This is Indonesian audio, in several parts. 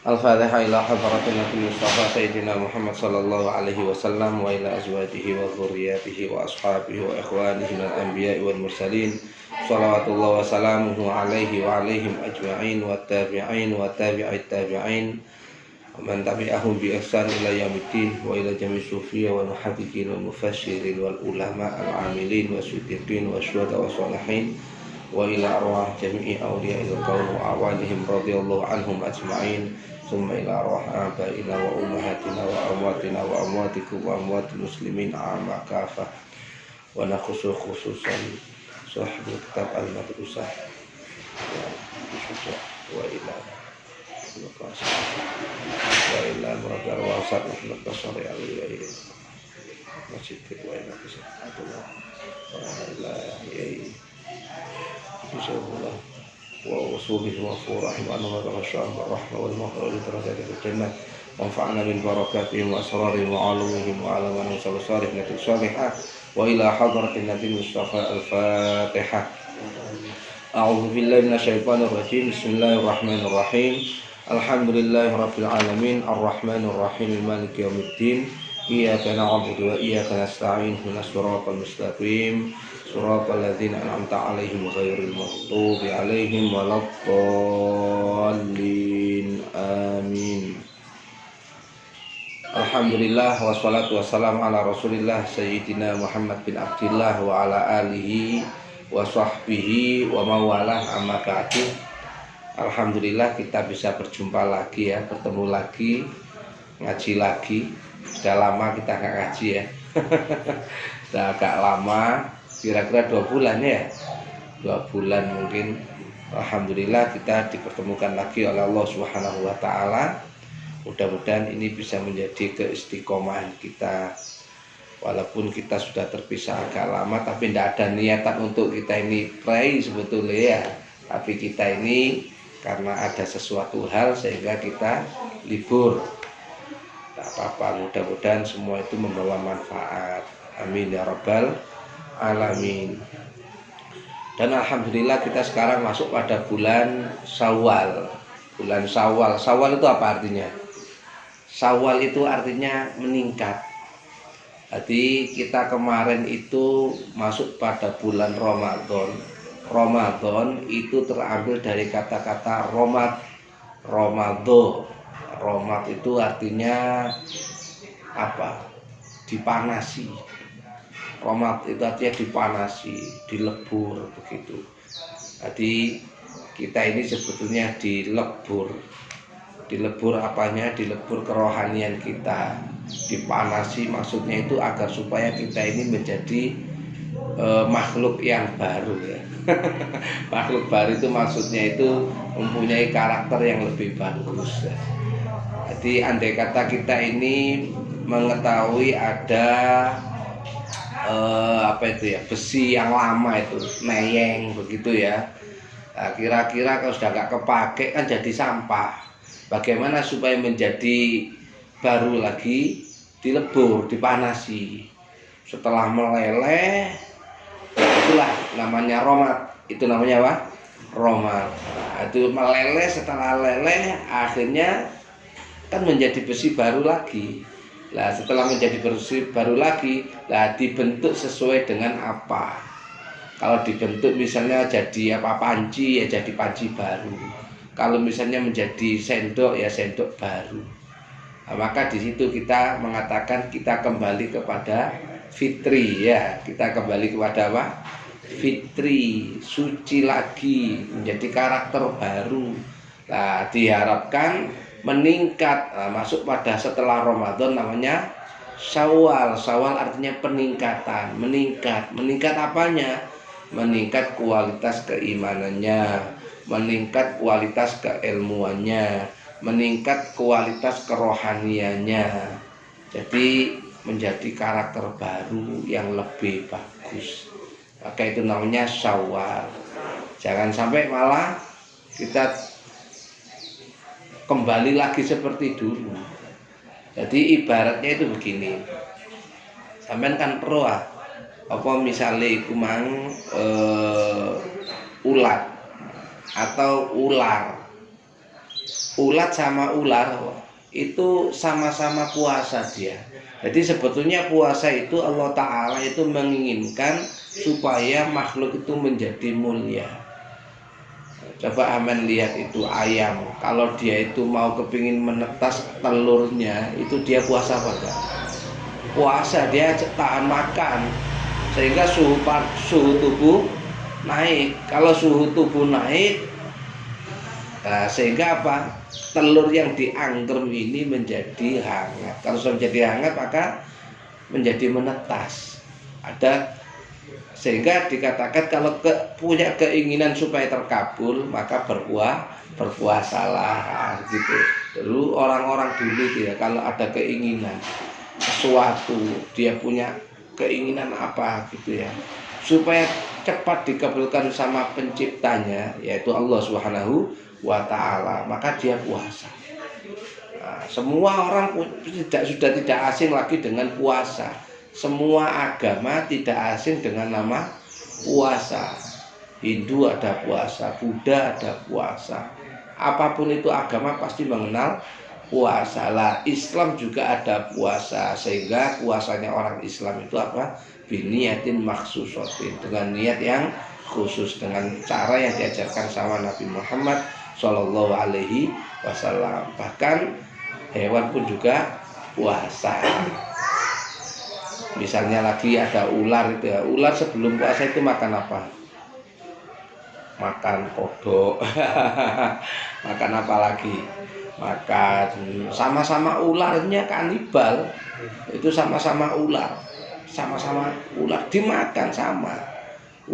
Al-Fatihah ila hadratin Nabi Mustafa Sayyidina Muhammad sallallahu alaihi wasallam wa ila azwajihi wa dzurriyyatihi wa ashabihi wa ikhwanihi minal anbiya'i wal mursalin. Shalawatullah wa salamuhu alaihi wa alaihim ajma'in wa tabi'in wa tabi'it tabi'in wa man tabi'ahum bi ihsan ila yaumiddin wa ila jami' sufiyya wal muhaddiqin wal mufassirin wal ulama al-amilin wa siddiqin wa syuhada wa shalihin wa ila arwah jami'i awliya'il qaum wa awalihim radhiyallahu anhum ajma'in. Summa ila arwah abaina wa ummahatina wa amwatina wa amwatikum wa amwatil muslimin amma kafah wa nakhusu khususan sahibul kitab al-madrasah wa ila murabbal wasat Muhammad Basari alaihi masjid wa ila bismillah wa ila bismillah wa usulihi wa furahim anhu wa rahmah wal mahfud darajat al-jannah wa anfa'na min barakatihim wa asrarihim wa alumihim wa alamanihim salih nabi salihah wa ila hadratin nabi Mustafa al-Fatihah. A'udzu billahi minasyaitonir rajim. Bismillahirrahmanirrahim. Alhamdulillahi rabbil alamin arrahmanir rahim maliki yaumiddin. Iyyaka na'budu wa iyyaka nasta'in ihdinas siratal mustaqim siratal ladzina an'amta 'alaihim ghairil maghdubi 'alaihim waladdallin. Amin. Alhamdulillah wassalatu wassalamu ala Rasulillah Sayyidina Muhammad bin Abdillah wa ala alihi wa sahbihi wa mawalah amma ba'du. Alhamdulillah kita bisa berjumpa lagi ya, bertemu lagi, ngaji lagi. Sudah lama kita nggak ngaji ya. Sudah agak lama, kira-kira 2 bulan ya. 2 bulan mungkin. Alhamdulillah kita dipertemukan lagi oleh Allah Subhanahu wa taala. Mudah-mudahan ini bisa menjadi keistiqomahan kita. Walaupun kita sudah terpisah agak lama, tapi tidak ada niatan untuk kita ini pray sebetulnya ya. Tapi kita ini karena ada sesuatu hal sehingga kita libur. Tak apa-apa, mudah-mudahan semua itu membawa manfaat. Amin ya rabbal alamin. Dan alhamdulillah kita sekarang masuk pada bulan Syawal. Bulan Syawal. Syawal itu apa artinya? Syawal itu artinya meningkat. Jadi kita kemarin itu masuk pada bulan Ramadan. Ramadan itu terambil dari kata-kata romad. Romado. Romad itu artinya apa? Dipanasi. Romad itu artinya dipanasi, dilebur begitu. Jadi kita ini sebetulnya dilebur. Dilebur apanya? Dilebur kerohanian kita. Dipanasi maksudnya itu agar supaya kita ini menjadi makhluk yang baru ya. Makhluk baru itu maksudnya itu mempunyai karakter yang lebih bagus ya. Jadi andai kata kita ini mengetahui ada besi yang lama itu neyeng begitu ya. Nah, kira-kira kalau sudah gak kepake kan jadi sampah. Bagaimana supaya menjadi baru lagi? Dilebur, dipanasi. Setelah meleleh, itulah namanya romad. Itu namanya apa? Romad. Nah, itu meleleh, setelah leleh akhirnya kan menjadi besi baru lagi. Nah, setelah menjadi besi baru lagi, lah dibentuk sesuai dengan apa? Kalau dibentuk misalnya jadi panci, ya jadi panci baru. Kalau misalnya menjadi sendok, ya sendok baru. Nah, maka di situ kita mengatakan kita kembali kepada fitri ya. Kita kembali kepada apa? Fitri, suci lagi, menjadi karakter baru. Nah, diharapkan meningkat. Nah, masuk pada setelah Ramadan namanya Syawal. Syawal artinya peningkatan, meningkat. Meningkat apanya? Meningkat kualitas keimanannya, meningkat kualitas keilmuannya, meningkat kualitas kerohaniannya. Jadi menjadi karakter baru yang lebih bagus. Maka itu namanya Syawal. Jangan sampai malah kita kembali lagi seperti dulu. Jadi ibaratnya itu begini. Sampean kan pro apa misalnya iku mang ulat atau ular. ulat sama ular itu sama-sama puasa dia. Jadi sebetulnya puasa itu Allah Ta'ala itu menginginkan supaya makhluk itu menjadi mulia. Coba aman lihat itu ayam, kalau dia itu mau kepingin menetas telurnya, itu dia puasa apa enggak? Puasa, dia tahan makan sehingga suhu tubuh naik. Kalau suhu tubuh naik, nah, sehingga apa? Telur yang diangkrem ini menjadi hangat. Kalau sudah menjadi hangat maka menjadi menetas. Sehingga dikatakan kalau punya keinginan supaya terkabul maka berpuasalah gitu. Dulu orang-orang dulu ya, kalau ada keinginan sesuatu, dia punya keinginan apa gitu ya, supaya cepat dikabulkan sama penciptanya yaitu Allah Subhanahu wa Ta'ala, maka dia puasa. Nah, semua orang sudah tidak asing lagi dengan puasa. Semua agama tidak asing dengan nama puasa. Hindu ada puasa, Buddha ada puasa. Apapun itu agama pasti mengenal puasa. Lah, Islam juga ada puasa, sehingga puasanya orang Islam itu apa? Biniyatin maksusotin, dengan niat yang khusus, dengan cara yang diajarkan sama Nabi Muhammad Shallallahu Alaihi Wasallam. Bahkan hewan pun juga puasa. Misalnya lagi ada ular itu ya, ular sebelum puasa itu makan apa? Makan kodok. Makan apa lagi? Makan sama-sama ularnya kanibal. Itu sama-sama ular. Sama-sama ular dimakan sama.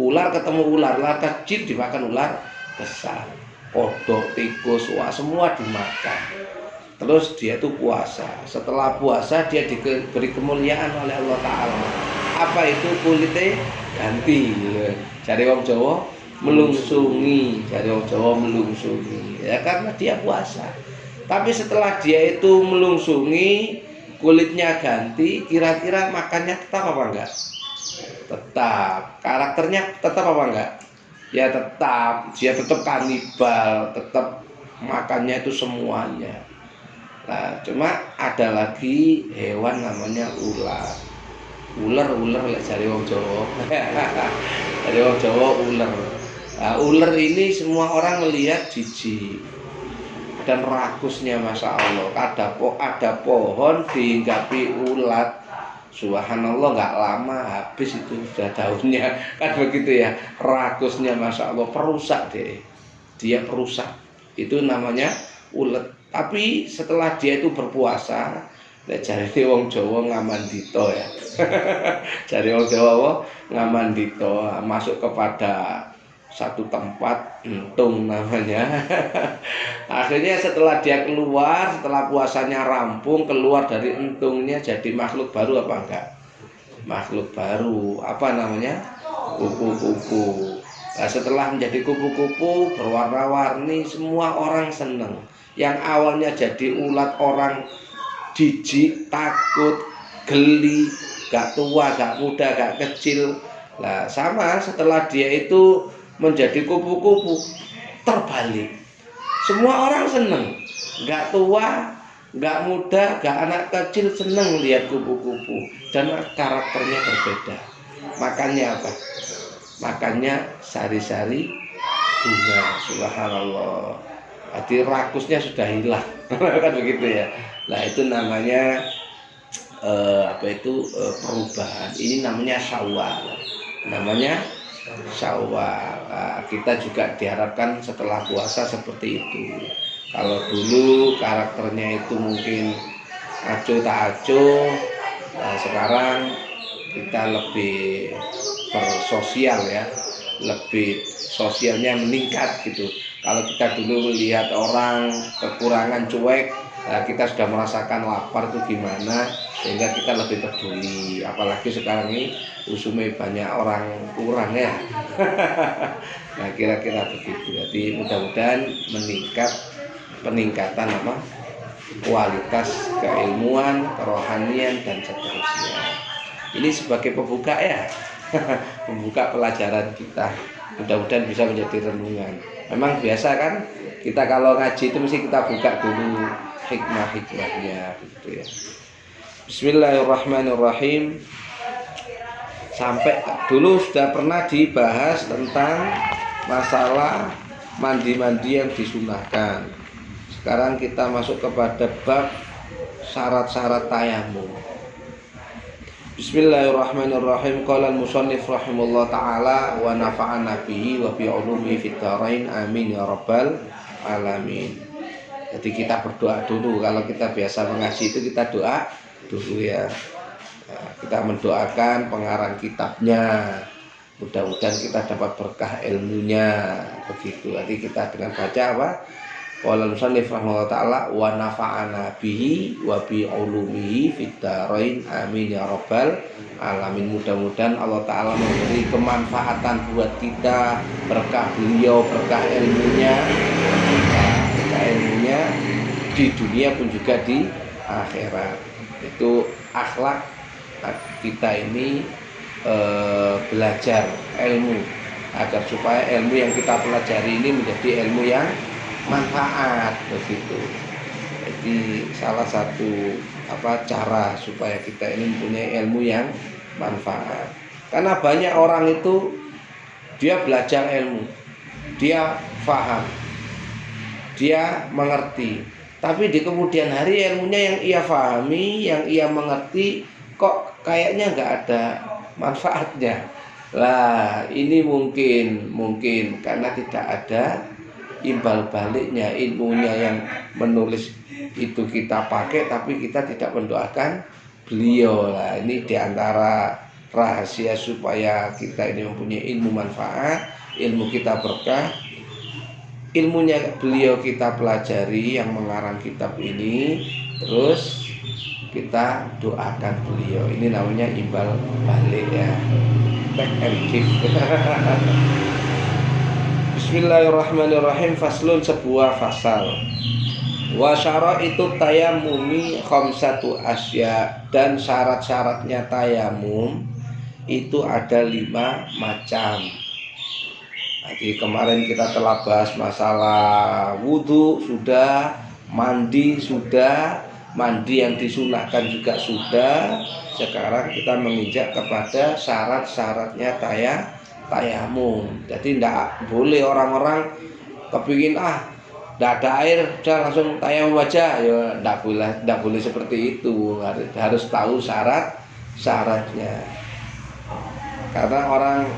Ular ketemu ular kecil dimakan ular besar. Kodok, tikus, wah semua dimakan. Terus dia itu puasa. Setelah puasa dia diberi kemuliaan oleh Allah Ta'ala. Apa itu? Kulitnya ganti. Jadi wong Jawa melungsungi. Jadi wong Jawa melungsungi. Ya karena dia puasa. Tapi setelah dia itu melungsungi, kulitnya ganti, kira-kira makannya tetap apa enggak? Tetap. Karakternya tetap apa enggak? Ya tetap. Dia tetap kanibal, tetap makannya itu semuanya. Nah, cuma ada lagi hewan namanya ular. Ular dari wong Jawa. Dari wong Jawa ular. Nah, ular ini semua orang melihat jijik dan rakusnya, masya Allah. Ada pohon dihinggapi ulat. Subhanallah, nggak lama habis itu sudah daunnya. Kan begitu ya. Rakusnya, masya Allah, perusak deh. Dia perusak. Itu namanya ulet. Tapi setelah dia itu berpuasa, jari wong Jawa ngamandito ya. Jari wong Jawa ngamandito, masuk kepada satu tempat, entung namanya. Akhirnya setelah dia keluar, setelah puasanya rampung, keluar dari entungnya jadi makhluk baru apa enggak? Makhluk baru, apa namanya? Kupu-kupu. Nah, setelah menjadi kupu-kupu berwarna-warni, semua orang senang. Yang awalnya jadi ulat, orang jijik, takut, geli, gak tua, gak muda, gak kecil. Nah, sama setelah dia itu menjadi kupu-kupu, terbalik. Semua orang senang, gak tua, gak muda, gak anak kecil senang lihat kupu-kupu. Dan karakternya berbeda. Makannya apa? Makannya sari-sari bunga. Subhanallah. Jadi rakusnya sudah hilang. Kan begitu ya. Nah, itu namanya perubahan. Ini namanya syawal. Namanya syawal. Nah, kita juga diharapkan setelah puasa seperti itu. Kalau dulu karakternya itu mungkin acuh tak acuh, nah sekarang kita lebih bersosial ya, lebih sosialnya meningkat gitu. Kalau kita dulu melihat orang kekurangan cuek, nah kita sudah merasakan lapar itu gimana, sehingga kita lebih peduli. Apalagi sekarang ini usume banyak orang kurang ya. Nah, kira-kira begitu. Jadi mudah-mudahan peningkatan kualitas keilmuan, kerohanian dan seterusnya. Ini sebagai pembuka ya. membuka pelajaran kita. Mudah-mudahan bisa menjadi renungan. Memang biasa kan kita kalau ngaji itu mesti kita buka dulu hikmah-hikmahnya gitu ya. Bismillahirrahmanirrahim. Sampai dulu sudah pernah dibahas tentang masalah mandi-mandi yang disunahkan. Sekarang kita masuk kepada bab syarat-syarat tayamum. Bismillahirrahmanirrahim. Qala al-musannif rahimahullah taala wa nafa'ana bihi wa bi ulumihi fid dharain amin ya rabbal alamin. Jadi kita berdoa dulu. Kalau kita biasa mengaji itu kita doa dulu ya. Kita mendoakan pengarang kitabnya. Mudah-mudahan kita dapat berkah ilmunya. Begitu. Jadi kita dengan baca apa? Qala al-musannif rahimahullah taala wa nafa'ana bihi wa bi ulumihi fid dharain amin ya rabbal alamin. Mudah-mudahan Allah taala memberi kemanfaatan buat kita, berkah beliau, berkah ilmunya di dunia pun juga di akhirat. Itu akhlak kita ini belajar ilmu agar supaya ilmu yang kita pelajari ini menjadi ilmu yang manfaat begitu. Jadi salah satu cara supaya kita ini mempunyai ilmu yang manfaat. Karena banyak orang itu dia belajar ilmu, dia paham, dia mengerti, tapi di kemudian hari ilmunya yang ia pahami, yang ia mengerti kok kayaknya nggak ada manfaatnya. Lah ini mungkin karena tidak ada imbal baliknya, ilmunya yang menulis itu kita pakai tapi kita tidak mendoakan beliau. Lah ini diantara rahasia supaya kita ini mempunyai ilmu manfaat, ilmu kita berkah, ilmunya beliau kita pelajari yang mengarang kitab ini, terus kita doakan beliau. Ini namanya imbal balik ya, take and give. Bismillahirrahmanirrahim. Faslun, sebuah fasal. Wa syaraitu tayammumi khamsatu asya. Dan syarat-syaratnya tayamum itu ada 5 macam. Jadi kemarin kita telah bahas masalah wudu sudah, mandi sudah, mandi yang disunahkan juga sudah. Sekarang kita menginjak kepada syarat-syaratnya tayamum. Jadi tidak boleh orang-orang kepingin tidak ada air udah langsung tayamum aja, ya tidak boleh seperti itu. Harus tahu syaratnya. Karena orang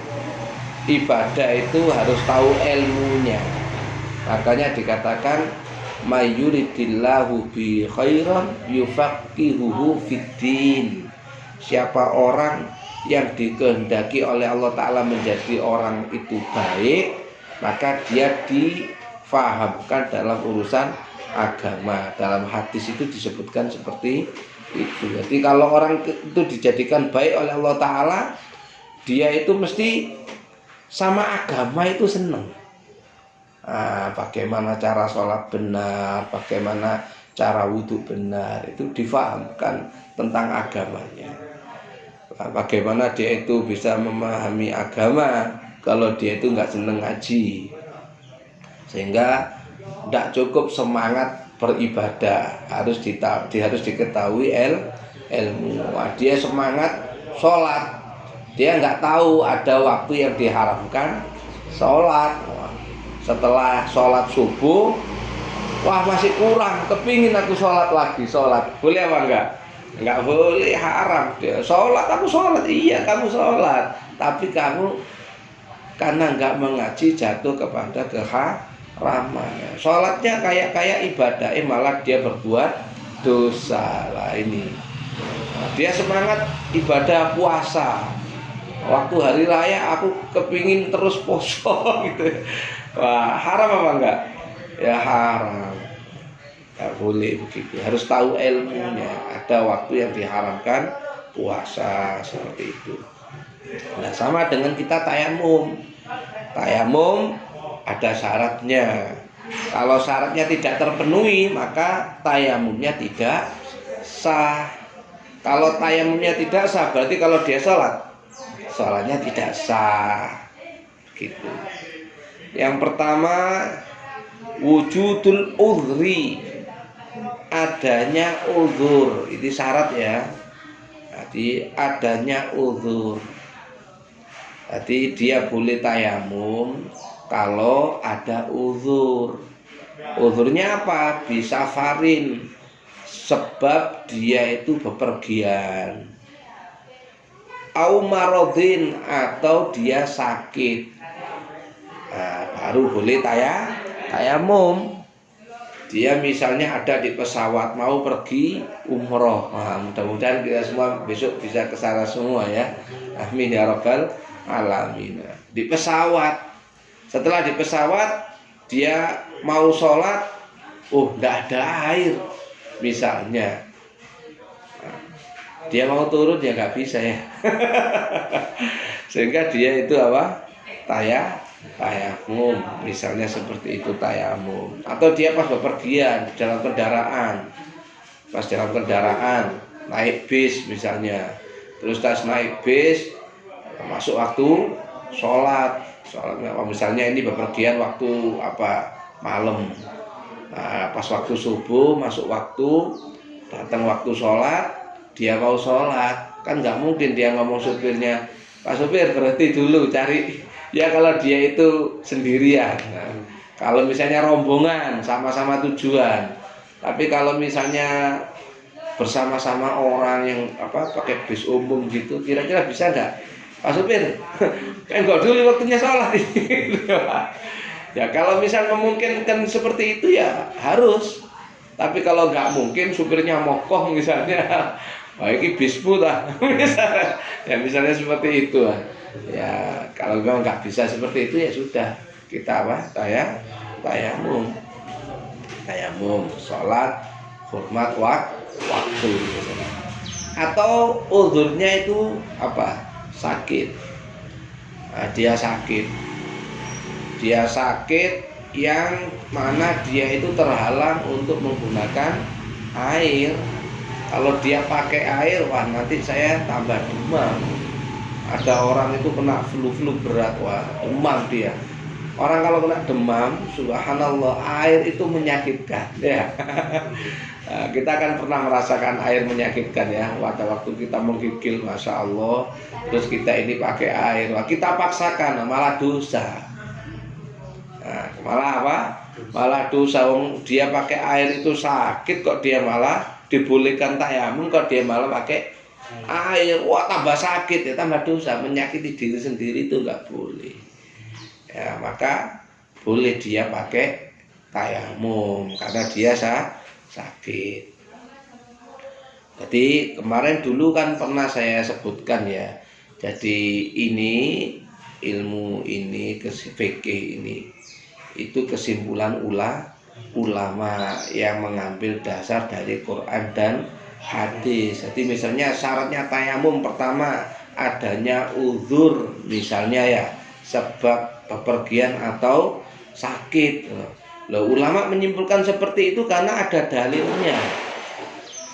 ibadah itu harus tahu ilmunya. Makanya dikatakan mayyuridillahu bi khairan yufaqihuhu fiddin. Siapa orang yang dikehendaki oleh Allah Ta'ala menjadi orang itu baik, maka dia difahamkan dalam urusan agama. Dalam hadis itu disebutkan seperti itu. Jadi kalau orang itu dijadikan baik oleh Allah Ta'ala, dia itu mesti sama agama itu senang. Bagaimana cara sholat benar, bagaimana cara wudhu benar, itu difahamkan tentang agamanya. Bagaimana dia itu bisa memahami agama kalau dia itu nggak seneng ngaji, sehingga tidak cukup semangat beribadah, harus diketahui ilmu. Dia semangat sholat, dia nggak tahu ada waktu yang diharamkan sholat. Setelah sholat subuh, wah masih kurang, kepingin aku sholat lagi. Boleh apa enggak? Enggak boleh, haram. Dia sholat, aku sholat, iya kamu sholat, tapi kamu karena enggak mengaji jatuh kepada keharaman. Sholatnya kayak ibadah, malah dia berbuat dosa. Lah ini, dia semangat ibadah puasa, waktu hari raya aku kepingin terus poso gitu. Wah, haram apa enggak? Ya haram. Enggak boleh begitu. Harus tahu ilmunya. Ada waktu yang diharamkan puasa seperti itu. Nah, sama dengan kita tayamum. Tayamum ada syaratnya. Kalau syaratnya tidak terpenuhi, maka tayamumnya tidak sah. Kalau tayamumnya tidak sah, berarti kalau dia sholat sholatnya tidak sah. Gitu. Yang pertama, wujudul udhri, adanya uzur, ini syarat ya. Jadi adanya uzur. Jadi dia boleh tayamum kalau ada uzur. Uzurnya apa? Bisa farin, sebab dia itu bepergian. Au marodin, atau dia sakit. Nah, baru boleh tayamum. Dia misalnya ada di pesawat mau pergi umroh. Nah, mudah-mudahan kita semua besok bisa ke sana semua ya. Amin ya rabbal alamin. Di pesawat. Setelah di pesawat dia mau sholat, enggak ada air misalnya. Nah, dia mau turun ya nggak bisa ya. Sehingga dia itu apa? Tayamum, misalnya seperti itu tayamum. Atau dia pas bepergian dalam kendaraan, naik bis misalnya, terus tas naik bis masuk waktu sholat misalnya ini bepergian waktu malam. Nah, pas waktu subuh masuk waktu, datang waktu sholat, dia mau sholat, kan nggak mungkin dia ngomong supirnya, Pak supir berhenti dulu cari. Ya kalau dia itu sendirian. Nah, kalau misalnya rombongan sama-sama tujuan. Tapi kalau misalnya bersama-sama orang yang pakai bis umum gitu, kira-kira bisa nggak? Pak supir, enggak dulu waktunya sholat. Ya kalau misalnya memungkinkan seperti itu ya harus. Tapi kalau nggak mungkin, supirnya mokoh misalnya, ini bismu lah. Misalnya seperti itu. Ya kalau memang nggak bisa seperti itu ya sudah, kita tayamum sholat hormat waktu. Atau uzurnya itu sakit. Nah, dia sakit yang mana dia itu terhalang untuk menggunakan air. Kalau dia pakai air, wah nanti saya tambah demam. Ada orang itu kena flu berat, wah demam dia. Orang kalau kena demam, subhanallah, air itu menyakitkan ya. Nah, kita kan pernah merasakan air menyakitkan ya. Pada waktu kita menggigil, masya Allah, terus kita ini pakai air, wah kita paksakan, malah dosa. Nah, malah dosa. Dia pakai air itu sakit, kok dia malah dibolehkan tayamum, kok dia malah pakai air, wah tambah sakit ya, tambah dosa, menyakiti diri sendiri itu nggak boleh ya. Maka boleh dia pakai tayamum karena dia sakit. Jadi kemarin dulu kan pernah saya sebutkan ya, jadi ini ilmu ini fikih ini itu kesimpulan ulama yang mengambil dasar dari Quran dan hadis. Jadi misalnya syaratnya tayamum pertama adanya uzur, misalnya ya sebab bepergian atau sakit. Loh, ulama menyimpulkan seperti itu karena ada dalilnya.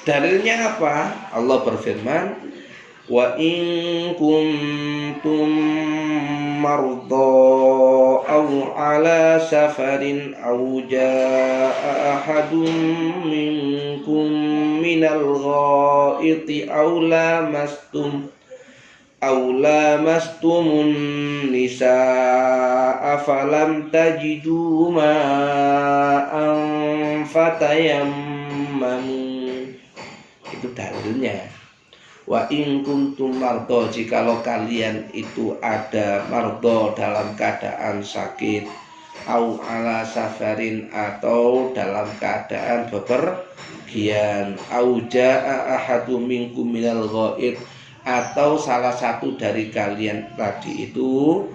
Dalilnya apa? Allah berfirman, wa in kuntum marda aw ala safarin aw jaa ahadun minkum minal ghaiti aw lamastumun nisaa falam tajidu ma'an fatayammamu. Itu dalilnya. Wa in kuntum mardo, jikalau kalian itu ada mardo dalam keadaan sakit, au ala safarin atau dalam keadaan bepergian, au jaa ahadu minkum minal ghaib, atau salah satu dari kalian tadi itu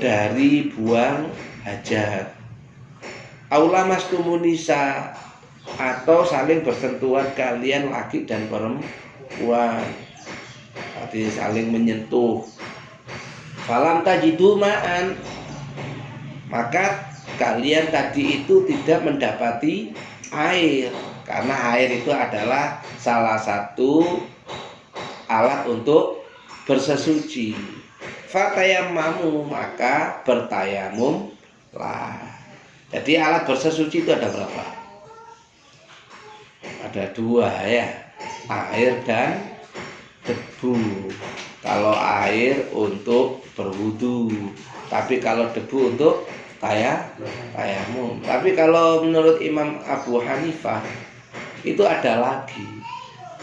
dari buang hajat, au lamastumun nisa, atau saling bersentuhan kalian laki dan perempuan, artinya saling menyentuh. Falam tajidu ma'an, maka kalian tadi itu tidak mendapati air, karena air itu adalah salah satu alat untuk bersesuci. Fatayammamu, maka bertayamum lah. Jadi alat bersesuci itu ada berapa? Ada dua ya, air dan debu. Kalau air untuk berwudu, tapi kalau debu untuk tayamum. Tapi kalau menurut Imam Abu Hanifah itu ada lagi,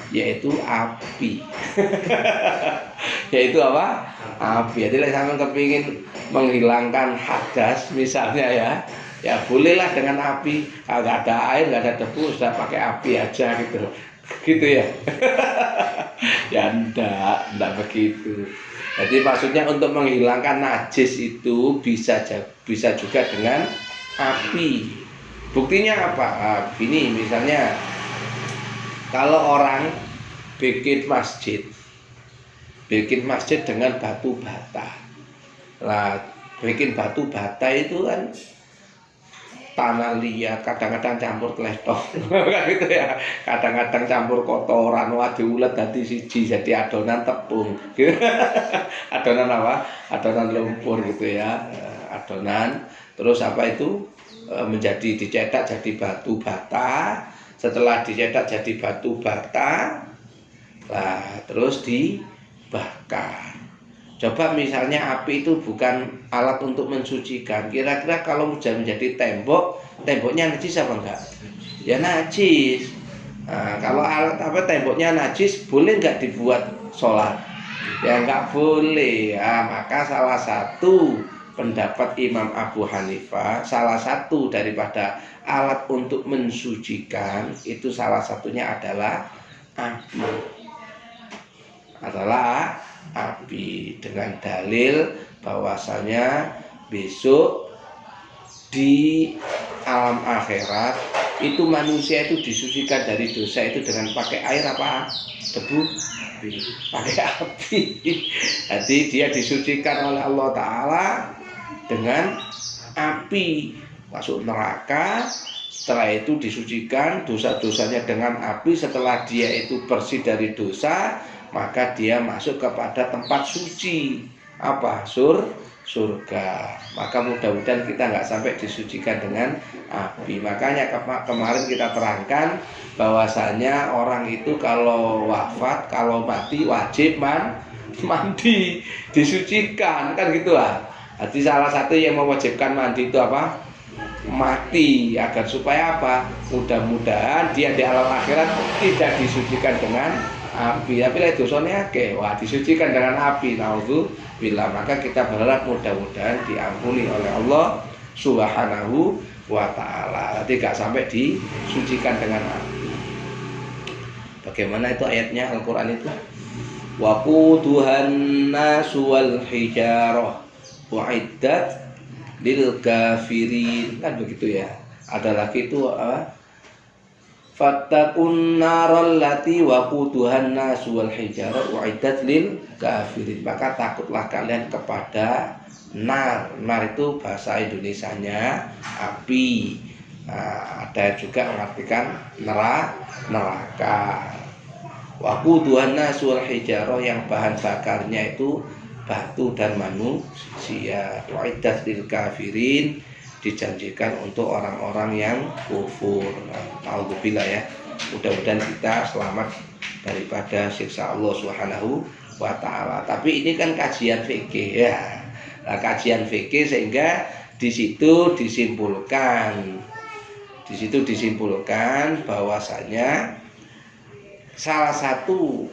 yaitu api. Yaitu apa? Api. Jadi sampai kepingin menghilangkan hadas misalnya ya bolehlah dengan api. Kalau nggak ada air, nggak ada debu, sudah pakai api aja gitu ya. Ya enggak begitu. Jadi maksudnya untuk menghilangkan najis itu bisa juga dengan api. Buktinya apa? Ini misalnya kalau orang bikin masjid dengan batu bata. Lah, bikin batu bata itu kan tanah liat, kadang-kadang campur kletok kan gitu ya, kadang-kadang campur kotoran, diulet dadi siji jadi adonan tepung gitu. Adonan apa? Adonan lumpur gitu ya, adonan. Terus apa itu menjadi dicetak jadi batu bata. Setelah dicetak jadi batu bata, lah terus dibakar. Coba misalnya api itu bukan alat untuk mensucikan, kira-kira kalau sudah menjadi temboknya najis apa enggak? Ya najis. Nah, kalau alat temboknya najis, boleh enggak dibuat sholat? Ya enggak boleh. Maka salah satu pendapat Imam Abu Hanifah, salah satu daripada alat untuk mensucikan itu salah satunya adalah api, dengan dalil bahwasanya besok di alam akhirat itu manusia itu disucikan dari dosa itu dengan pakai air apa? Debu? Pakai api. Jadi dia disucikan oleh Allah Ta'ala dengan api, masuk neraka. Setelah itu disucikan dosa-dosanya dengan api. Setelah dia itu bersih dari dosa, maka dia masuk kepada tempat suci, apa? Surga. Maka mudah-mudahan kita nggak sampai disucikan dengan api. Makanya kemarin kita terangkan bahwasanya orang itu kalau wafat, kalau mati wajib mandi, disucikan kan gitu lah. Jadi salah satu yang mewajibkan mandi itu apa? Mati, agar supaya apa? Mudah-mudahan dia di alam akhirat tidak disucikan dengan api. Tapi lek dosane akeh, disucikan dengan api. Naudzubillah. Maka kita berharap mudah-mudahan diampuni oleh Allah Subhanahu wa taala. Tidak sampai disucikan dengan api. Bagaimana itu ayatnya Al-Qur'an itu? Wa quduhan nasu wal hijarah uiddat lil kafirin, kan begitu ya. Ada lagi itu fattaqun naral lati waquduhan nasu wal hijarah uiddat lil kafirin. Maka takutlah kalian kepada nar. Nar itu bahasa Indonesianya api. Ada juga mengartikan neraka. Waquduhan nasu wal hijarah, yang bahan bakarnya itu batu dan manusia. Uiddat lil kafirin, dijanjikan untuk orang-orang yang kufur. Alhamdulillah ya. Mudah-mudahan kita selamat daripada siksa Allah Subhanahu wa taala. Tapi ini kan kajian fikih ya. Nah, kajian fikih sehingga di situ disimpulkan bahwasanya salah satu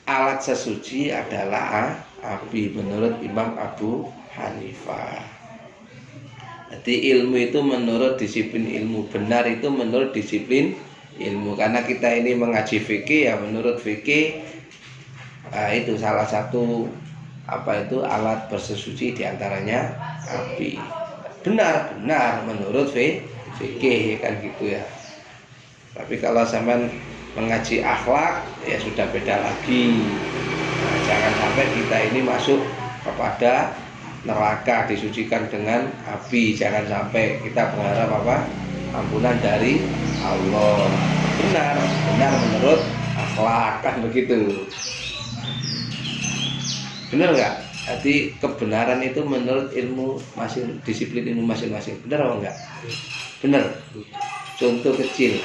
alat sesuci adalah api menurut Imam Abu Hanifah. Jadi ilmu itu menurut disiplin ilmu, benar itu menurut disiplin ilmu. Karena kita ini mengaji fikih ya, menurut fikih itu salah satu alat bersesuci diantaranya api. Benar menurut fikih kan gitu ya. Tapi kalau sampai mengaji akhlak ya sudah beda lagi. Jangan sampai kita ini masuk kepada neraka disucikan dengan api. Jangan sampai kita berharap ampunan dari Allah. Benar menurut akhlak. akhlak kan begitu. Benar nggak? Jadi kebenaran itu menurut ilmu disiplin ilmu masing-masing. Benar apa enggak? Benar. Contoh kecil.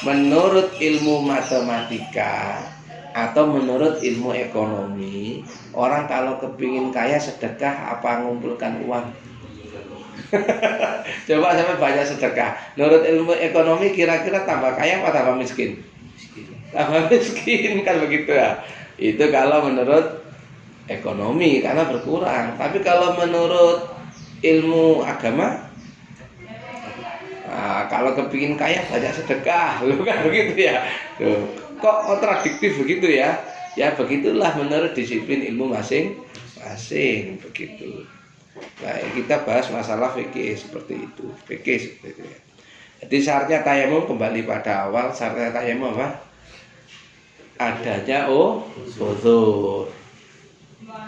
Menurut ilmu matematika atau menurut ilmu ekonomi, orang kalau kepingin kaya sedekah apa ngumpulkan uang? Coba sampai banyak sedekah. Menurut ilmu ekonomi kira-kira tambah kaya apa tambah miskin? Tambah miskin kan begitu ya. Itu kalau menurut ekonomi karena berkurang. Tapi kalau menurut ilmu agama, nah, kalau kepingin kaya banyak sedekah, lu kan begitu ya. Tuh. Kok kontradiktif begitu ya? Ya begitulah menurut disiplin ilmu masing-masing begitu. Nah, kita bahas masalah fikih seperti itu. Fikih seperti itu ya. Jadi syaratnya tayamum kembali pada awal, syaratnya tayamum apa? Adanya uzur.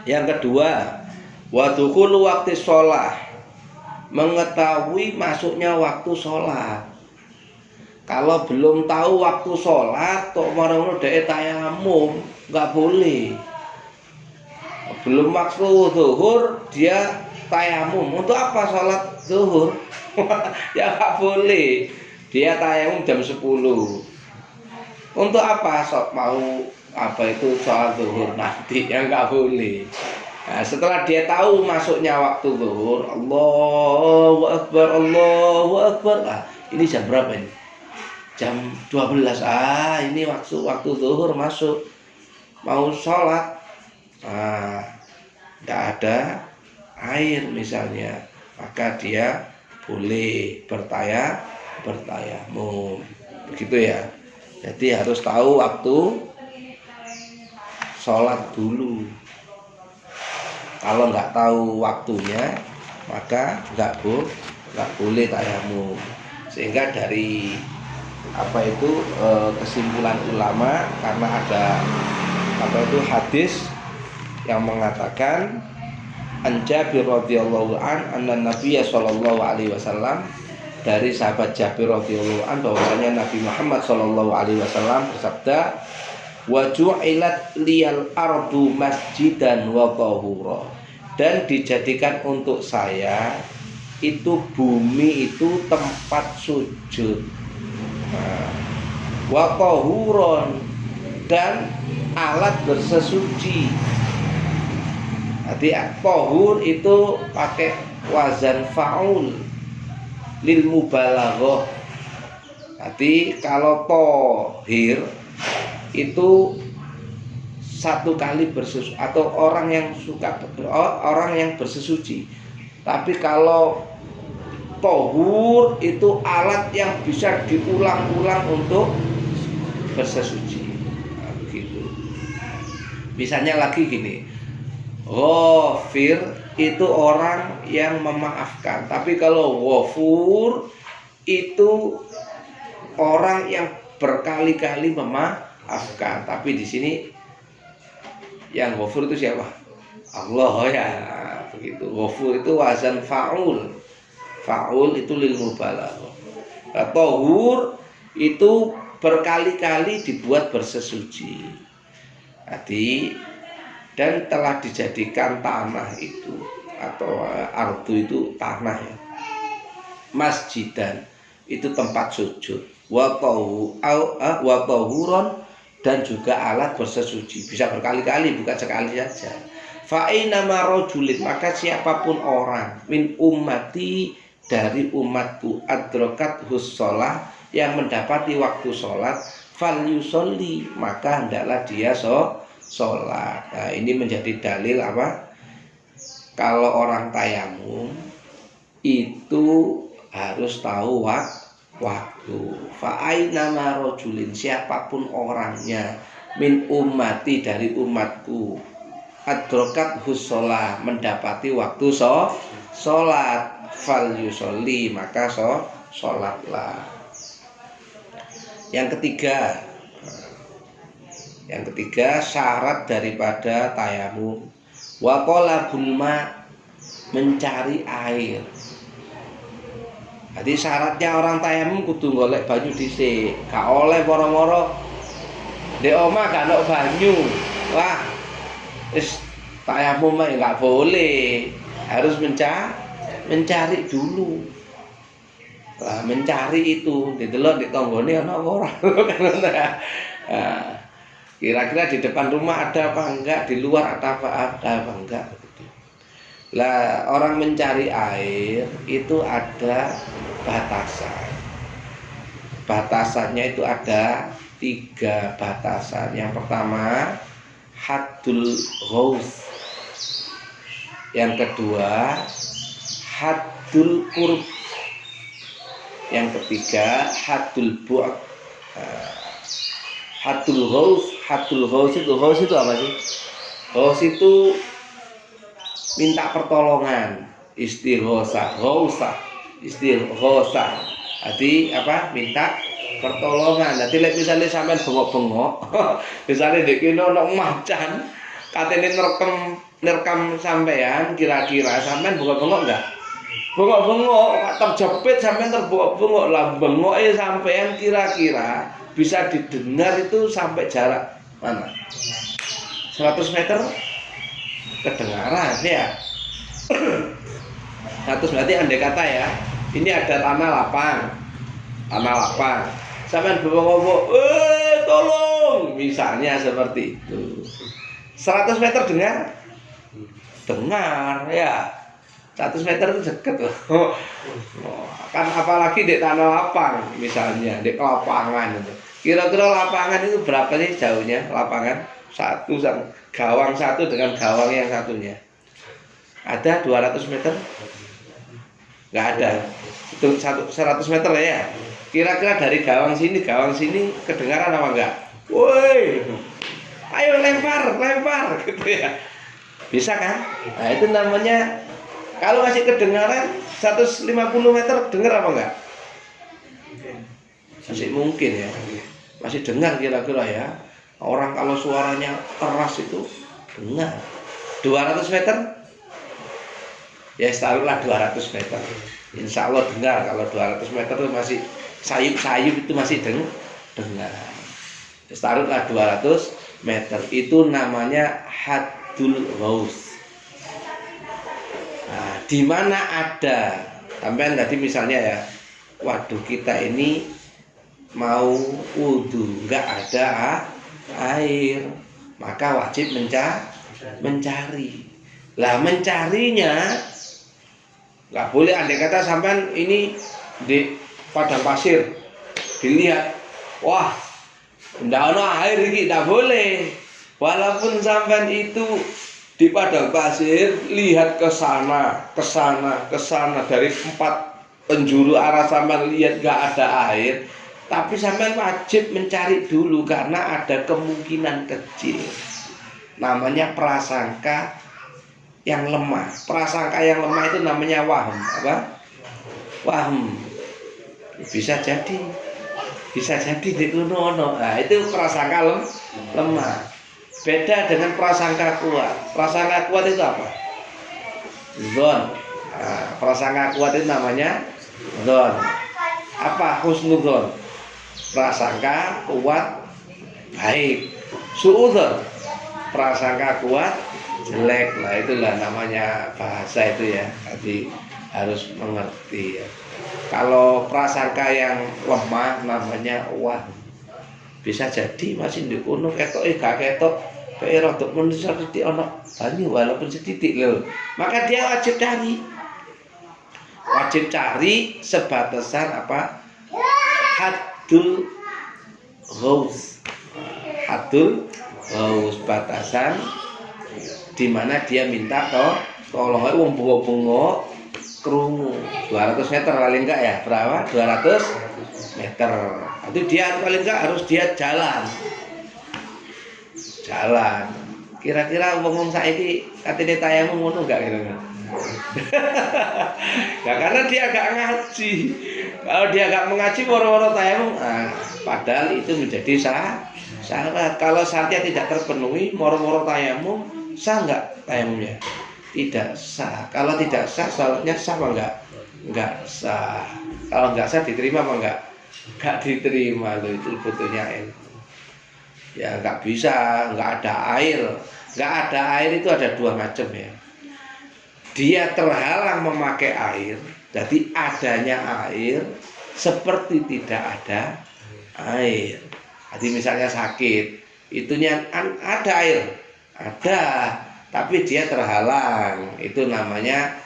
Yang kedua, wa dukhulu waqti shalah. Mengetahui masuknya waktu sholat. Kalau belum tahu waktu sholat, kok marang dhek tayamum, nggak boleh. Belum waktu zuhur dia tayamum. Untuk apa sholat zuhur? Ya nggak boleh. Dia tayamum jam 10. Untuk apa mau itu sholat zuhur nanti? Ya nggak boleh. Nah, setelah dia tahu masuknya waktu zuhur, Allahu Akbar, Allahu Akbar. Ini jam berapa ini? Jam 12. Ini waktu zuhur masuk. Mau sholat. Tidak ada air misalnya, maka dia boleh bertayamum. Begitu ya. Jadi harus tahu waktu sholat dulu. Kalau nggak tahu waktunya, maka nggak boleh tayamum. Sehingga dari kesimpulan ulama, karena ada hadis yang mengatakan an Jabir radhiyallahu anna Nabiya sallallahu alaihi wasallam, dari sahabat Jabir radhiyallahu an bahwasanya Nabi Muhammad sallallahu alaihi wasallam bersabda, wa ju'ilat liyal ardu masjidan wa tahura, dan dijadikan untuk saya itu bumi itu tempat sujud, wa tahuron, dan alat bersesuci. Jadi tahur itu pakai wazan fa'ul lil mubalaghah. Jadi kalau tohir itu satu kali bersesuci, atau orang yang bersesuci. Tapi kalau tohur itu alat yang bisa diulang-ulang untuk bersesuci. Nah, begitu. Misalnya lagi gini, ghafir itu orang yang memaafkan. Tapi kalau ghafur itu orang yang berkali-kali memaafkan. Tapi di sini yang ghafur itu siapa? Allah ya. Begitu. Ghafur itu wazan fa'ul. Fa'ul itu lil mubalaghah. Tahur itu berkali-kali dibuat bersesuci. Jadi dan telah dijadikan tanah itu, atau ardu itu tanah ya, masjidan itu tempat sujud, wa tahuron, dan juga alat bersesuci, bisa berkali-kali bukan sekali saja. Fa aina marajulin, maka siapapun orang min ummati, dari umatku, adrokat hussolah, yang mendapati waktu sholat, fal yusolli, maka hendaklah dia sholat. Nah, ini menjadi dalil apa? Kalau orang tayamum itu harus tahu waktu. Fa aina marajulin, siapapun orangnya, min ummati, dari umatku, adrokat hussolah, mendapati waktu sholat, fal yusolli, maka sholatlah. Yang ketiga syarat daripada tayamum, wa talabul ma, mencari air. Jadi syaratnya orang tayamum kudu golek banyu dhisik, gak oleh moro-moro Di omah gak ono banyu. Wah, wis tayamum nggak boleh. Harus mencari dulu. Lah mencari itu didelok di tanggane ana ora. Nah, kira-kira di depan rumah ada apa enggak, di luar ada apa enggak. Lah orang mencari air itu ada batasan. Batasannya itu ada 3 batasan. Yang pertama haddul ghaus. Yang kedua haddul qurb. Yang ketiga haddul bu'd. Haddul ghaus itu apa sih? Ghaus itu minta pertolongan, istighosa, istighosa. Jadi apa? Minta pertolongan. Nanti misalnya sampean bengok-bengok, misalnya dek kene ono macan, katene nerekam sampean, kira-kira sampean bengok-bengok enggak? Bengok-bengok, terjepit sampean terbengok-bengok lah, bengoke sampean kira-kira bisa didengar itu sampai jarak mana? 100 meter kedengaran ya. 100 berarti andai kata ya, ini ada tanah lapang. Sampean bengok-bengok, tolong, misalnya seperti itu. 100 meter dengar ya. 100 meter itu dekat loh. Kan apalagi di tanah lapang misalnya, di lapangan itu. Kira-kira lapangan itu berapa sih jauhnya lapangan? Gawang satu dengan gawang yang satunya. Ada 200 meter? Nggak ada. Itu 100 meter ya. Kira-kira dari gawang sini kedengaran apa enggak? Woi, ayo lempar gitu ya. Bisa kan? Nah itu namanya, kalau masih kedengaran 150 meter dengar apa enggak? Masih mungkin ya. Masih dengar kira-kira ya. Orang kalau suaranya keras itu dengar. 200 meter? Ya taruhlah 200 meter. Insya Allah dengar. Kalau 200 meter itu masih sayup-sayup, itu masih dengar. Taruhlah 200 meter. Itu namanya haddul ghaus. Nah, di mana ada sampean tadi misalnya ya, waduh kita ini mau wudu nggak ada air, maka wajib mencari. Lah mencarinya nggak boleh andai kata sampean ini di padang pasir dilihat, wah ndak ada air ini, nggak boleh. Walaupun sampean itu di padang pasir lihat ke sana dari 4 penjuru arah sampean lihat nggak ada air, tapi sampean wajib mencari dulu karena ada kemungkinan kecil. Namanya prasangka yang lemah. Prasangka yang lemah itu namanya wahm. Apa? Wahm. Bisa jadi di kuno. Nah, itu prasangka lemah. Beda dengan prasangka kuat. Prasangka kuat itu apa? Dzon. Nah, prasangka kuat itu namanya dzon. Apa husnudzon? Prasangka kuat baik. Suudzon. Prasangka kuat jelek. Nah, itulah namanya bahasa itu ya. Jadi harus mengerti ya. Kalau prasangka yang lemah namanya wah. Bisa jadi masih di kuno ketok gak ketok kayak rodok manusia titik ono banyu walaupun setitik loh. Maka dia wajib cari sebatasan apa? Haddul ghaus. Batasan di mana dia minta tolong wong bengok-bengok krungu. 200 meter paling enggak ya? Berapa? 200 meter. Itu dia paling enggak harus dia jalan. Kira-kira ngomong saiki katene tayamum ngono enggak kira-kira? Nah, karena dia enggak ngaji. Kalau dia enggak mengaji woro-woro tayamum, padahal itu menjadi syarat. Kalau syaratnya tidak terpenuhi, moro-moro tayamum, sah enggak tayamumnya? Tidak sah. Kalau tidak sah, salatnya sah apa enggak? Enggak sah. Kalau enggak sah diterima apa enggak? Enggak diterima loh, itu butuhnya ilmu. Ya nggak bisa, nggak ada air. Nggak ada air itu ada dua macam ya. Dia terhalang memakai air, jadi adanya air seperti tidak ada air. Jadi misalnya sakit, itunya ada air, ada, tapi dia terhalang. Itu namanya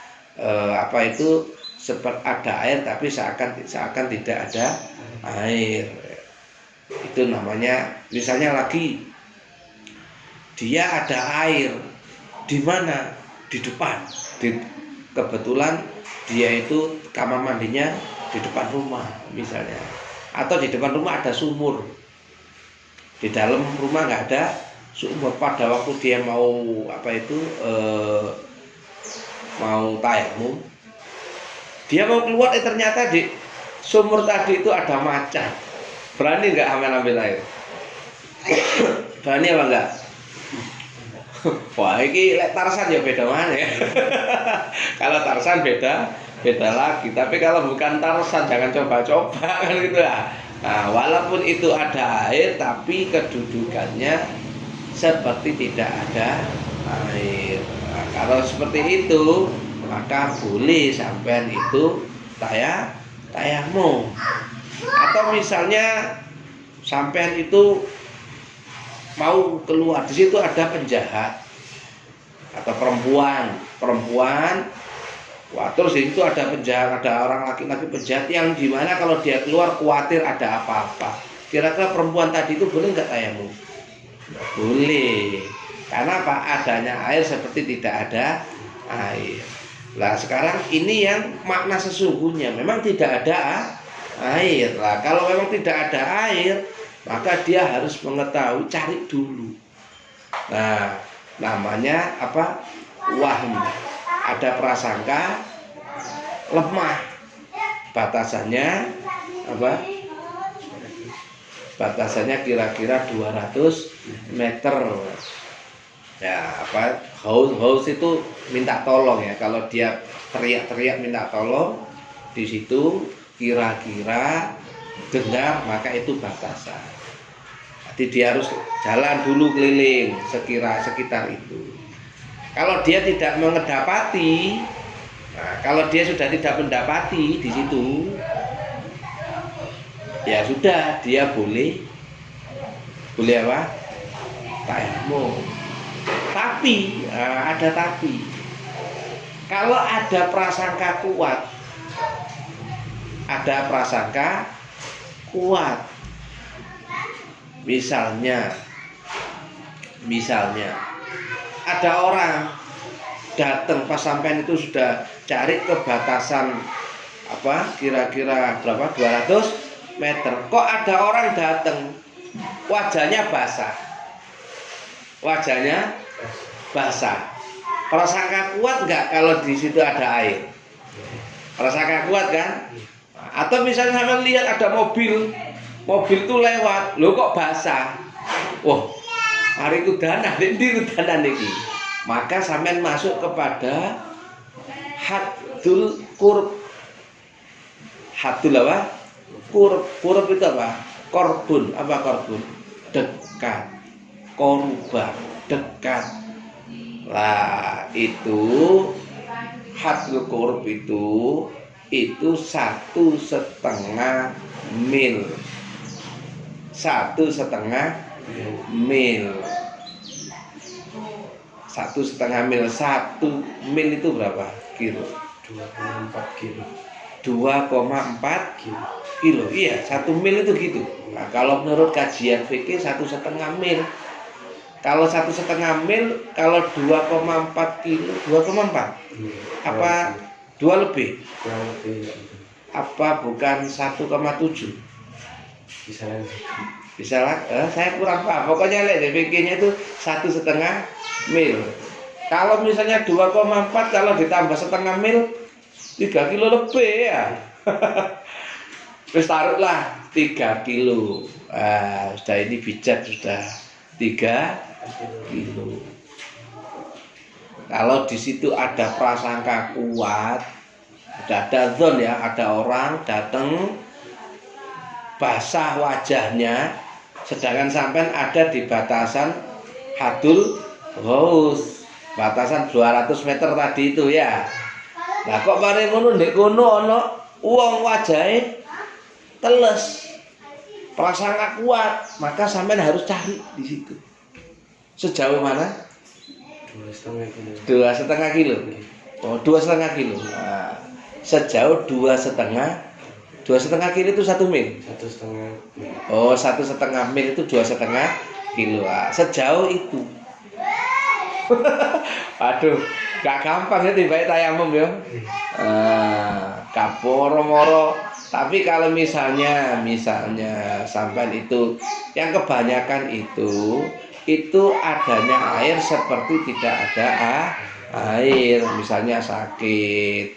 apa itu seperti ada air tapi seakan tidak ada air. Itu namanya misalnya lagi dia ada air di mana di depan kebetulan dia itu kamar mandinya di depan rumah misalnya, atau di depan rumah ada sumur, di dalam rumah nggak ada sumur. Pada waktu dia mau apa itu mau tayamum, dia mau keluar ternyata di sumur tadi itu ada macan. Berani nggak ambil air? Berani apa enggak? Wah, ini Tarsan ya beda mana ya. Kalau Tarsan beda lagi. Tapi kalau bukan Tarsan jangan coba-coba kan gitu ya. Nah, walaupun itu ada air, tapi kedudukannya seperti tidak ada air. Nah, kalau seperti itu, maka boleh sampean itu tayamum. Atau misalnya sampean itu mau keluar, di situ ada penjahat atau perempuan, wah terus itu ada penjahat, ada orang laki-laki penjahat yang dimana kalau dia keluar khawatir ada apa-apa. Kira-kira perempuan tadi itu boleh nggak tayamum? Boleh, karena apa? Adanya air seperti tidak ada air. Nah sekarang ini yang makna sesungguhnya memang tidak ada air. Lah kalau memang tidak ada air, maka dia harus mengetahui, cari dulu. Nah, namanya apa? Wahm. Ada prasangka lemah. Batasannya apa? Batasannya kira-kira 200 meter. Ya, apa? Haus itu minta tolong ya. Kalau dia teriak-teriak minta tolong, di situ kira-kira dengar, maka itu batasan. Jadi dia harus jalan dulu keliling sekitar itu. Kalau dia tidak mendapati, nah, kalau dia sudah tidak mendapati di situ, ya sudah dia boleh apa? Tayamum. Tapi ada tapi. Kalau ada prasangka kuat, misalnya ada orang datang pas sampean itu sudah cari ke batasan apa kira-kira berapa 200 meter, kok ada orang datang wajahnya basah, prasangka kuat nggak kalau di situ ada air? Prasangka kuat kan? Atau misalnya sampean lihat ada mobil tuh lewat, lo kok basah? Wah, hari kudanan, ini kudanan ini. Maka sampean masuk kepada haddul qurb. Haddul apa? Qurb itu apa? Korbun, apa korbun? Dekat. Korban, dekat. Lah itu haddul qurb itu 1,5 mil. 1,5 mil. 1,5 mil. 1 mil itu berapa kilo? 2,4 kilo. 2,4 kilo. Iya, 1 mil itu gitu. Nah, kalau menurut kajian fikih 1,5 mil. Kalau 1,5 mil, kalau 2,4 kilo, 2,4. Apa 2 lebih? Apa bukan 1,7? Bisa lah, saya kurang paham. Pokoknya fikihnya itu 1,5 mil. Kalau misalnya 2,4, kalau ditambah 1,5 mil 3 kilo lebih ya. Terus taruhlah 3 kilo. Sudah ini bijak sudah 3 kilo. Kalau di situ ada prasangka kuat, ada zon ya, ada orang datang basah wajahnya Sedangkan sampean ada di batasan hadul ghaus, batasan 200 meter tadi itu ya. Lah kok mari ngono ndek kono ana wong wajahe teles, prasangka kuat, maka sampean harus cari di situ. Sejauh mana? 2,5 kilo. Oh, 2,5 kilo. Nah, sejauh 2,5 kilo itu 1 mil. 1,5 mil. Oh, 1,5 mil itu 2,5 kilo. Nah, sejauh itu. Aduh, gak gampang ya tiba tayamum ya. Kaporo-moro. Tapi kalau misalnya sampean itu yang kebanyakan itu adanya air seperti tidak ada air, misalnya sakit,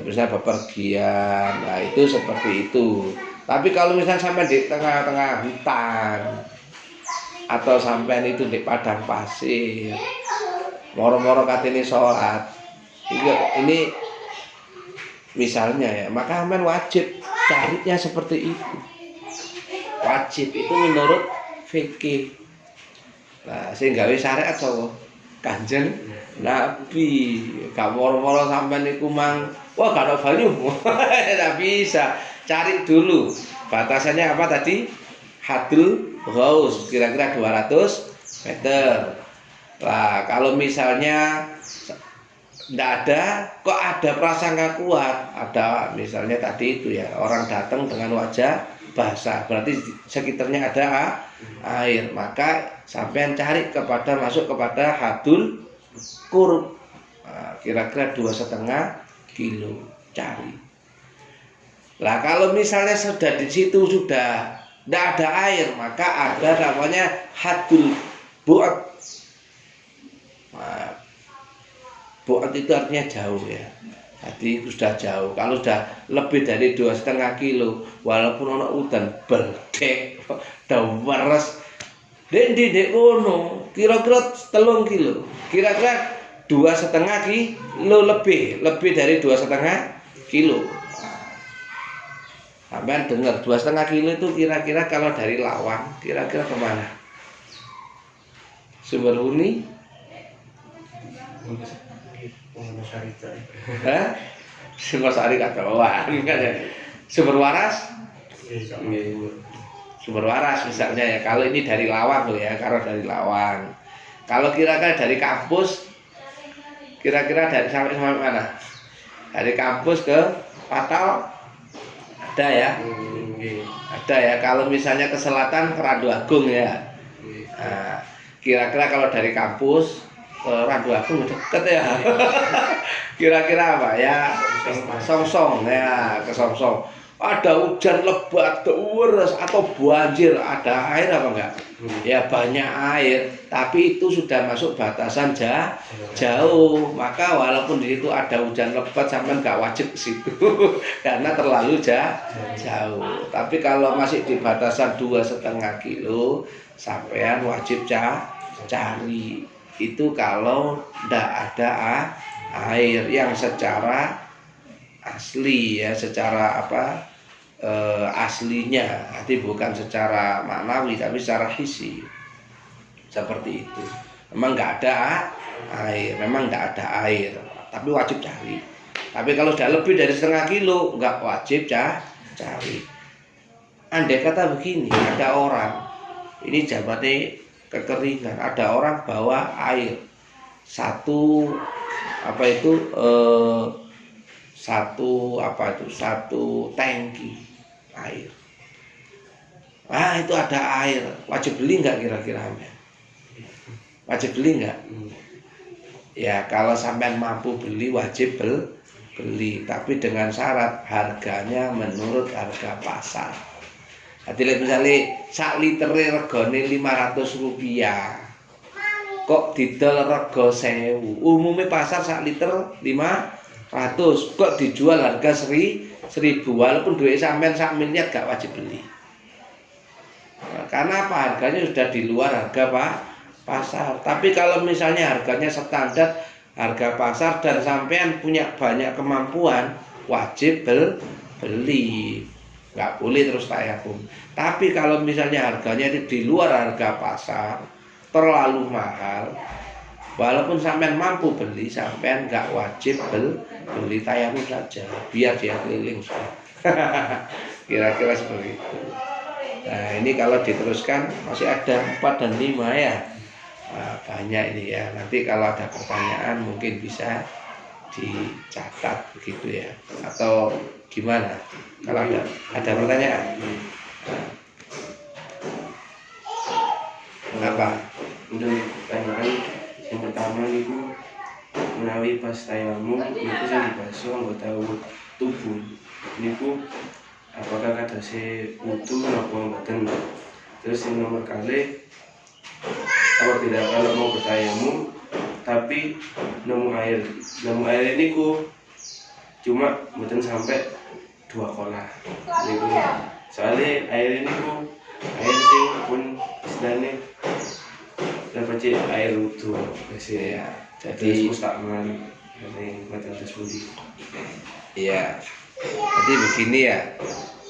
misalnya bepergian, nah itu seperti itu. Tapi kalau misalnya sampai di tengah-tengah hutan atau sampai itu di padang pasir, moro-moro katene sholat, ini misalnya ya, maka sampean wajib carinya seperti itu. Wajib itu menurut fikih. Nah, sing gawe syariat sapa? Kanjeng Nabi. Gak moro-moro sampean niku mang, wah gak ada banyu. Tidak bisa. Cari dulu. Batasannya apa tadi? Hadul ghaus, kira-kira 200 meter. Nah, kalau misalnya tidak ada, kok ada prasangka kuat, ada misalnya tadi itu ya, orang datang dengan wajah basah, berarti sekitarnya ada air, maka sampean cari masuk kepada hadul qurb, kira-kira 2,5 kilo cari. Lah kalau misalnya sudah di situ sudah tidak ada air, maka ada namanya hadul bu'ad. Bu'ad itu artinya jauh ya. Jadi sudah jauh. Kalau sudah lebih dari 2,5 kilo, walaupun ada udan berdek, dawares, dek kono, kira-kira 3 kilo, kira-kira 2,5 kilo lebih dari 2,5 kilo. Sampai dengar 2,5 kilo itu kira-kira kalau dari Lawang, kira-kira kemana? Sumberwuni? Sumbersari kata Sumber Waras? Sumber Waras misalnya ya. Kalau ini dari Lawang loh ya, kalau dari Lawang. Kalau kira-kira dari kampus, kira-kira dari sampai mana? Dari kampus ke Patal ada ya? Ada ya. Kalau misalnya ke selatan ke Randu Agung ya. Nah, kira-kira kalau dari kampus Randu Agung deket ya. Kira-kira apa ya? Songsong ya, ke Songsong. Ada hujan lebat, deres atau banjir, ada air apa enggak? Ya banyak air, tapi itu sudah masuk batasan jauh. Maka walaupun di situ ada hujan lebat, sampean enggak wajib ke situ karena terlalu jauh. Tapi kalau masih di batasan 2,5 kilo, sampean wajib cari. Itu kalau tidak ada air yang secara asli ya, secara aslinya, jadi bukan secara maknawi tapi secara hisi, seperti itu. Memang nggak ada air, tapi wajib cari. Tapi kalau sudah lebih dari 0,5 kilo nggak wajib cari. Andai kata begini, ada orang ini jabatnya kekeringan, ada orang bawa air satu tangki air. Itu ada air, wajib beli nggak kira-kira? Wajib beli nggak? Ya kalau sampean mampu beli wajib beli, tapi dengan syarat harganya menurut harga pasar. Jadi misalnya sak liter regane 500 rupiah, kok didol rego 1.000. Umumnya pasar sak liter 500, kok dijual harga 1.000. Walaupun duit sampean sak miliar gak wajib beli. Karena apa? Harganya sudah di luar harga pasar. Tapi kalau misalnya harganya standar harga pasar dan sampean punya banyak kemampuan, wajib beli. nggak boleh terus tayamum. Tapi kalau misalnya harganya itu di luar harga pasar, terlalu mahal, walaupun sampean mampu beli, sampean nggak wajib beli tayamum saja, biar dia keliling. Kira-kira seperti itu. Nah ini kalau diteruskan masih ada 4 dan 5 ya. Nah, banyak ini ya. Nanti kalau ada pertanyaan mungkin bisa dicatat begitu ya. Atau gimana? Kalau ada pertanyaan? Apa? Untuk pertanyaan yang pertama itu menawi pas tayamum itu saya dibasuh anggota tubuh. Niku apakah kata saya wudu apa mboten? Terus yang nomor kali apabila kalau mau bertayamum tapi nemu air ini ku cuma mboten sampai 2 kolah niku. Soalnya air ini ku air sing pun istilahnya dapat air wudu ya. Jadi mustakmal ini mboten tersebut. Iya. Jadi begini ya.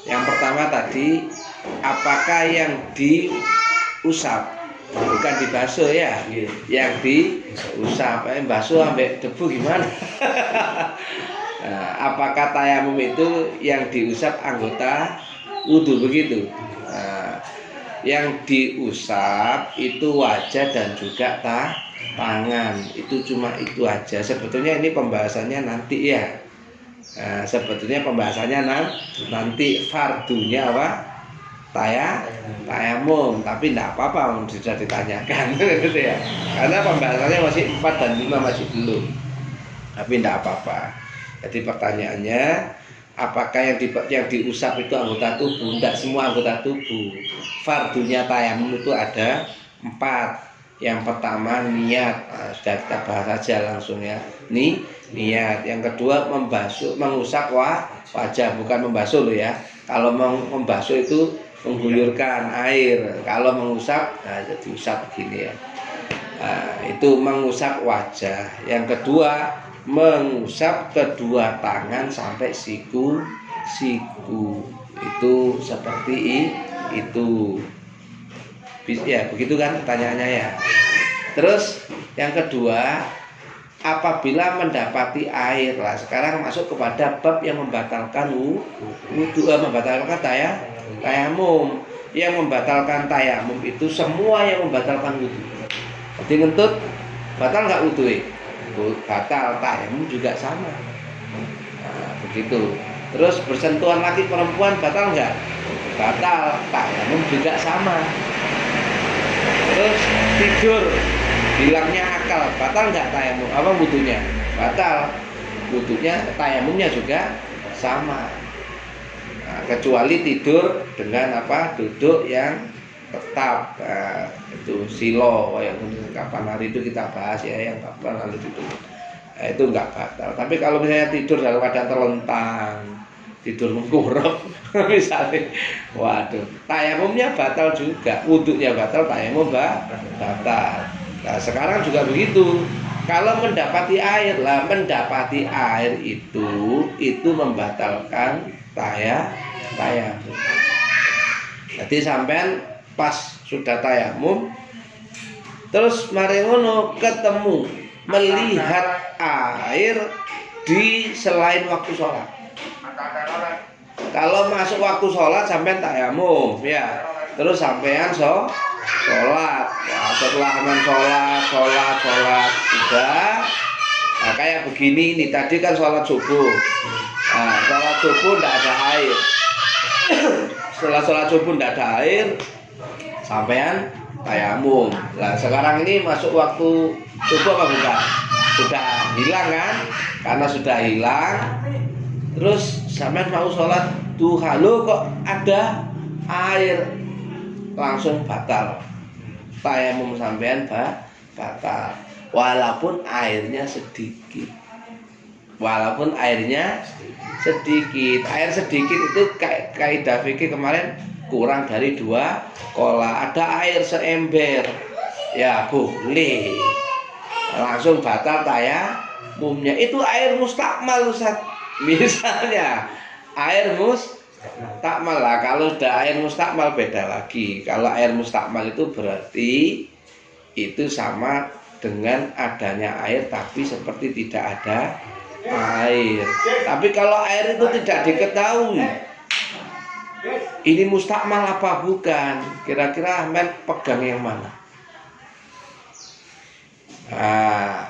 Yang pertama tadi, apakah yang diusap, bukan dibasuh ya? Yang diusap, basuh sampai debu gimana? Nah, apakah tayamum itu yang diusap anggota wudu begitu? Nah, yang diusap itu wajah dan juga tangan. Itu cuma itu aja. Sebetulnya ini pembahasannya nanti ya. Nah, sebetulnya pembahasannya nanti fardunya apa? Tayamum, tapi tidak apa-apa sudah ditanyakan gitu ya. Karena pembahasannya masih 4 dan 5 masih belum. Tapi tidak apa-apa. Jadi pertanyaannya, apakah yang diusap itu anggota tubuh? Tidak semua anggota tubuh. Fardunya tayamum itu ada 4. Yang pertama niat, nah, sudah kita bahas saja langsung ya. Niat. Yang kedua mengusap wajah, bukan membasuh loh ya. Kalau membasuh itu mengguyurkan air. Kalau mengusap, nah jadi usap begini ya. Nah, itu mengusap wajah. Yang kedua mengusap kedua tangan sampai siku. Itu seperti itu. Ya begitu kan pertanyaannya ya. Terus yang kedua, apabila mendapati air, lah sekarang masuk kepada bab yang membatalkan wudu, membatalkan tayamum. Yang membatalkan tayamum itu semua yang membatalkan wudu. Jadi ngentut batal nggak wudu? Batal. Tayamum juga sama. Nah, begitu. Terus bersentuhan laki perempuan batal nggak? Batal. Tayamum juga sama. Terus tidur hilangnya akal, batal nggak tayamum? Apa wudunya? Batal. Wudunya, tayamumnya juga sama. Nah, kecuali tidur dengan apa? Duduk yang tetap. Nah, itu silo yang kapan hari itu kita bahas ya, yang kapan lalu duduk. Nah, itu nggak batal. Tapi kalau misalnya tidur dalam keadaan terlentang, tidur mengkurep misalnya, waduh, tayamumnya batal juga, wudunya batal, tayamum batal. Nah sekarang juga begitu. Kalau mendapati air itu membatalkan tayamum. Jadi sampean pas sudah tayamum, terus mari ngono ketemu melihat air di selain waktu sholat. Kalau masuk waktu sholat sampean tayamum ya, terus sampean sholat. Wah, setelah sholat sudah. Nah, kayak begini ini tadi kan sholat subuh. Nah, sholat subuh tidak ada air. Setelah sholat subuh tidak ada air, sampean tayamum. Nah sekarang ini masuk waktu subuh apa bukan? Sudah hilang kan? Karena sudah hilang. Terus sampean mau sholat duha, lo kok ada air, langsung batal. Tayamum sampean batal. Walaupun airnya sedikit. Air sedikit itu kaidah fikih kemarin kurang dari 2 kolah. Ada air seember, ya boleh. Langsung batal tayamumnya. Itu air mustakmal Ustaz. Misalnya air Takmal lah, kalau udah air mustakmal beda lagi. Kalau air mustakmal itu berarti itu sama dengan adanya air tapi seperti tidak ada air. Tapi kalau air itu tidak diketahui ini mustakmal apa bukan, kira-kira Ahmed pegang yang mana? Nah,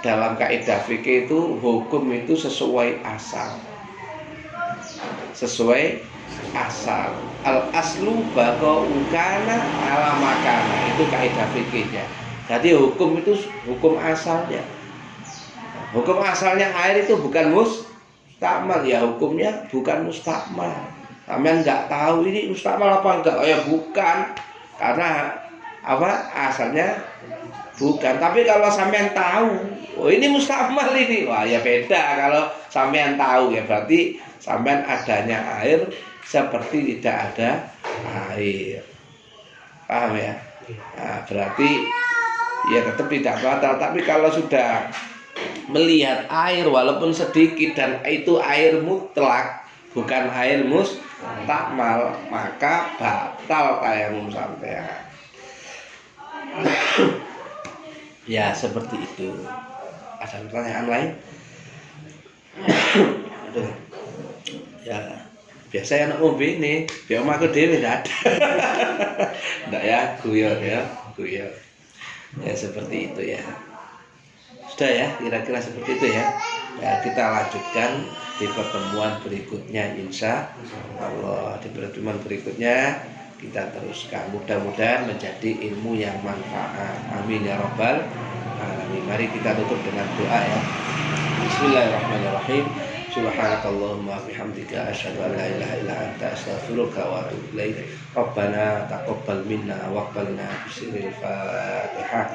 dalam kaidah fikih itu hukum itu sesuai asal. Sesuai asal. Al aslu baqa'u kana ala makana, itu kaidah fikihnya. Jadi hukum itu hukum asalnya. Hukum asalnya air itu bukan mustakmal, ya hukumnya bukan mustakmal. Sampean nggak tahu ini mustakmal apa enggak? Oh ya bukan, karena apa asalnya bukan. Tapi kalau sampean tahu, oh ini mustakmal ini, wah ya beda. Kalau sampean tahu ya berarti sampean adanya air seperti tidak ada air. Paham ya? Nah, berarti ya tetap tidak batal. Tapi kalau sudah melihat air walaupun sedikit dan itu air mutlak bukan air mustakmal, maka batal tayamum sampean. Ya seperti itu. Ada pertanyaan lain? Aduh. Ya biasa anak mobil ini biar aku dewe tidak ada. Enggak ya, guyon ya, guyon. Ya seperti itu ya. Sudah ya, kira-kira seperti itu ya. Ya kita lanjutkan di pertemuan berikutnya insya Allah. Di pertemuan berikutnya kita teruskan, mudah-mudahan menjadi ilmu yang manfaat. Amin ya rabbal alamin. Mari kita tutup dengan doa ya. Bismillahirrahmanirrahim. Subhanakallahumma bihamdika asyhadu an la ilaha illa anta astaghfiruka wa atubu ilaik. Rabbana taqabbal minna wa qbalna bisiril Fatihah.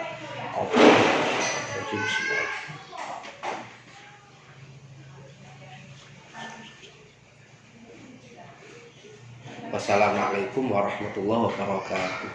Wassalamualaikum warahmatullahi wabarakatuh.